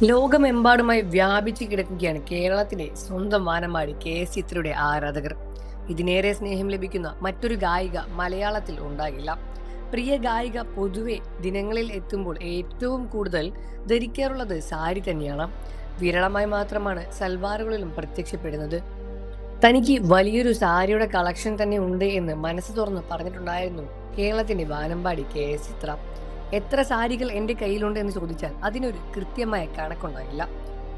ലോകമെമ്പാടുമായി വ്യാപിച്ചു കിടക്കുകയാണ് കേരളത്തിലെ സ്വന്തം വാനമ്പാടി കെ.എസ്. ചിത്രയുടെ ആരാധകർ. ഇതിനേറെ സ്നേഹം ലഭിക്കുന്ന മറ്റൊരു ഗായിക മലയാളത്തിൽ ഉണ്ടാകില്ല. പ്രിയ ഗായിക പൊതുവെ ദിനങ്ങളിൽ എത്തുമ്പോൾ ഏറ്റവും കൂടുതൽ ധരിക്കാറുള്ളത് സാരി തന്നെയാണ്. വിരളമായി മാത്രമാണ് സൽവാറുകളിലും പ്രത്യക്ഷപ്പെടുന്നത്. തനിക്ക് വലിയൊരു സാരിയുടെ കളക്ഷൻ തന്നെ ഉണ്ട് എന്ന് മനസ്സ് തുറന്ന് പറഞ്ഞിട്ടുണ്ടായിരുന്നു കേരളത്തിന്റെ വാനമ്പാടി കെ.എസ്. ചിത്ര. എത്ര സാരികൾ എൻ്റെ കയ്യിലുണ്ട് എന്ന് ചോദിച്ചാൽ അതിനൊരു കൃത്യമായ കണക്കുണ്ടാകില്ല.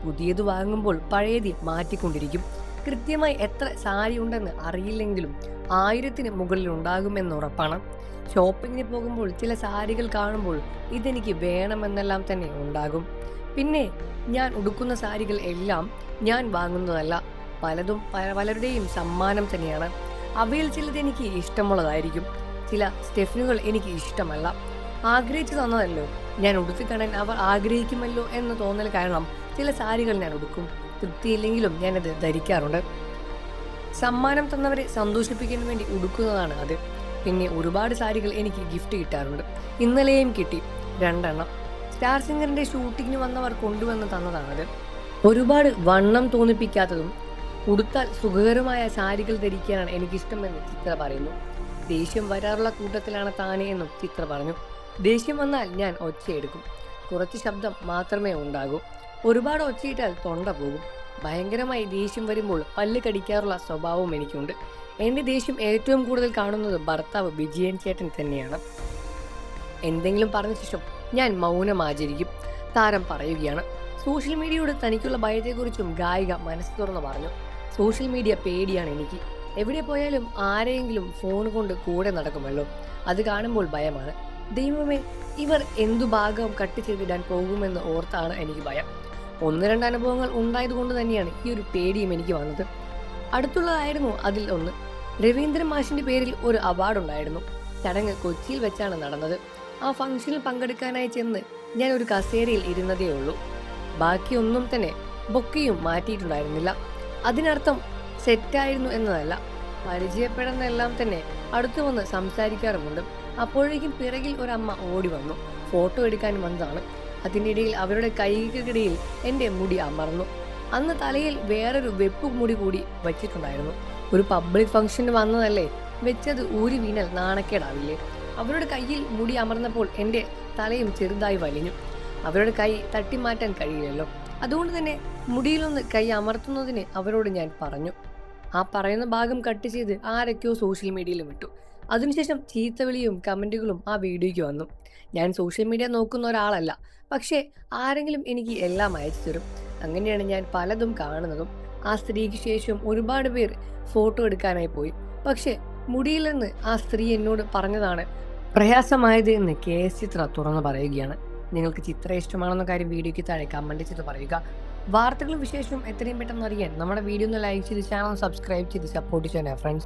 പുതിയത് വാങ്ങുമ്പോൾ പഴയത് മാറ്റിക്കൊണ്ടിരിക്കും. കൃത്യമായി എത്ര സാരി ഉണ്ടെന്ന് അറിയില്ലെങ്കിലും 1000-ന് മുകളിൽ ഉണ്ടാകുമെന്ന് ഉറപ്പാണ്. ഷോപ്പിങ്ങിന് പോകുമ്പോൾ ചില സാരികൾ കാണുമ്പോൾ ഇതെനിക്ക് വേണമെന്നെല്ലാം തന്നെ ഉണ്ടാകും. പിന്നെ ഞാൻ ഉടുക്കുന്ന സാരികൾ എല്ലാം ഞാൻ വാങ്ങുന്നതല്ല, പലതും പലരുടെയും സമ്മാനം തന്നെയാണ്. അവയിൽ ചിലത് എനിക്ക് ഇഷ്ടമുള്ളതായിരിക്കും, ചില സ്റ്റെഫിനുകൾ എനിക്ക് ഇഷ്ടമല്ല. ആഗ്രഹിച്ചു തന്നതല്ലോ, ഞാൻ ഉടുത്തി കാണാൻ അവർ ആഗ്രഹിക്കുമല്ലോ എന്ന തോന്നൽ കാരണം ചില സാരികൾ ഞാൻ ഉടുക്കും. തൃപ്തിയില്ലെങ്കിലും ഞാനത് ധരിക്കാറുണ്ട്. സമ്മാനം തന്നവരെ സന്തോഷിപ്പിക്കാൻ വേണ്ടി ഉടുക്കുന്നതാണ് അത്. പിന്നെ ഒരുപാട് സാരികൾ എനിക്ക് ഗിഫ്റ്റ് കിട്ടാറുണ്ട്. ഇന്നലെയും കിട്ടി 2 എണ്ണം. സ്റ്റാർ സിംഗറിന്റെ ഷൂട്ടിങ്ങിന് വന്നവർ കൊണ്ടുവന്ന് തന്നതാണത്. ഒരുപാട് വണ്ണം തോന്നിപ്പിക്കാത്തതും ഉടുത്താൽ സുഖകരമായ സാരികൾ ധരിക്കാനാണ് എനിക്കിഷ്ടമെന്ന് ചിത്ര പറയുന്നു. ദേഷ്യം വരാറുള്ള കൂട്ടത്തിലാണ് താനെ എന്നും ചിത്ര പറഞ്ഞു. ദേഷ്യം വന്നാൽ ഞാൻ ഒച്ചയെടുക്കും. കുറച്ച് ശബ്ദം മാത്രമേ ഉണ്ടാകൂ. ഒരുപാട് ഒച്ചയിട്ടാൽ തൊണ്ട പോകും. ഭയങ്കരമായി ദേഷ്യം വരുമ്പോൾ പല്ല് കടിക്കാറുള്ള സ്വഭാവവും എനിക്കുണ്ട്. എൻ്റെ ദേഷ്യം ഏറ്റവും കൂടുതൽ കാണുന്നത് ഭർത്താവ് വിജയൻ ചേട്ടൻ തന്നെയാണ്. എന്തെങ്കിലും പറഞ്ഞ ശേഷം ഞാൻ മൗനം ആചരിക്കും. താരം പറയുകയാണ്. സോഷ്യൽ മീഡിയയോട് തനിക്കുള്ള ഭയത്തെക്കുറിച്ചും ഗായിക മനസ്സ് തുറന്ന് പറഞ്ഞു. സോഷ്യൽ മീഡിയ പേടിയാണ് എനിക്ക്. എവിടെ പോയാലും ആരെയെങ്കിലും ഫോൺ കൊണ്ട് കൂടെ നടക്കുമല്ലോ, അത് കാണുമ്പോൾ ഭയമാണ്. ദൈവമേ, ഇവർ എന്തു ഭാഗം കട്ട് ചെയ്തിടാൻ പോകുമെന്ന് ഓർത്താണ് എനിക്ക് ഭയം. 1-2 അനുഭവങ്ങൾ ഉണ്ടായതുകൊണ്ട് തന്നെയാണ് ഈ ഒരു പേടിയും എനിക്ക് വന്നത്. അടുത്തുള്ളതായിരുന്നു അതിൽ ഒന്ന്. രവീന്ദ്രൻ മാഷിന്റെ പേരിൽ ഒരു അവാർഡ് ഉണ്ടായിരുന്നു. ചടങ്ങ് കൊച്ചിയിൽ വെച്ചാണ് നടന്നത്. ആ ഫംഗ്ഷനിൽ പങ്കെടുക്കാനായി ചെന്ന് ഞാൻ ഒരു കസേരയിൽ ഇരുന്നതേ ഉള്ളൂ. ബാക്കിയൊന്നും തന്നെ ബൊക്കെയും മാറ്റിയിട്ടുണ്ടായിരുന്നില്ല. അതിനർത്ഥം സെറ്റായിരുന്നു എന്നതല്ല. പരിചയപ്പെടുന്നെല്ലാം തന്നെ അടുത്തു വന്ന് സംസാരിക്കാറുമുണ്ട്. അപ്പോഴേക്കും പിറകിൽ ഒരമ്മ ഓടി വന്നു. ഫോട്ടോ എടുക്കാൻ വന്നതാണ്. അതിനിടയിൽ അവരുടെ കൈകൾക്കിടയിൽ എൻ്റെ മുടി അമർന്നു. അന്ന് തലയിൽ വേറൊരു വെപ്പ് മുടി കൂടി വച്ചിട്ടുണ്ടായിരുന്നു. ഒരു പബ്ലിക് ഫംഗ്ഷന് വന്നതല്ലേ, വെച്ചത് ഊരി വീണാൽ നാണക്കേടാവില്ലേ? അവരുടെ കയ്യിൽ മുടി അമർന്നപ്പോൾ എൻ്റെ തലയും ചെറുതായി വലിഞ്ഞു. അവരുടെ കൈ തട്ടിമാറ്റാൻ കഴിയില്ലല്ലോ. അതുകൊണ്ട് തന്നെ മുടിയിലൊന്ന് കൈ അമർത്തുന്നതിന് അവരോട് ഞാൻ പറഞ്ഞു. ആ പറയുന്ന ഭാഗം കട്ട് ചെയ്ത് ആരൊക്കെയോ സോഷ്യൽ മീഡിയയിലും ഇട്ടു. അതിനുശേഷം ചീത്തവിളിയും കമന്റുകളും ആ വീഡിയോയ്ക്ക് വന്നു. ഞാൻ സോഷ്യൽ മീഡിയ നോക്കുന്ന ഒരാളല്ല, പക്ഷേ ആരെങ്കിലും എനിക്ക് എല്ലാം അയച്ചു തരും. അങ്ങനെയാണ് ഞാൻ പലതും കാണുന്നതും. ആ സ്ത്രീക്ക് ശേഷം ഒരുപാട് പേർ ഫോട്ടോ എടുക്കാനായി പോയി. പക്ഷെ മുടിയിൽ നിന്ന് ആ സ്ത്രീ എന്നോട് പറഞ്ഞതാണ് പ്രയാസമായത് എന്ന് കെ.എസ്. ചിത്ര തുറന്നു പറയുകയാണ്. നിങ്ങൾക്ക് ചിത്ര ഇഷ്ടമാണെന്ന കാര്യം വീഡിയോയ്ക്ക് താഴെ കമന്റ് ചെയ്ത് പറയുക. വാർത്തകളും വിശേഷവും എത്രയും പെട്ടെന്ന് അറിയാൻ നമ്മുടെ വീഡിയോ ഒന്ന് ലൈക്ക് ചെയ്ത് ചാനൽ സബ്സ്ക്രൈബ് ചെയ്ത് സപ്പോർട്ട് ചെയ്യാൻ ഫ്രണ്ട്സ്.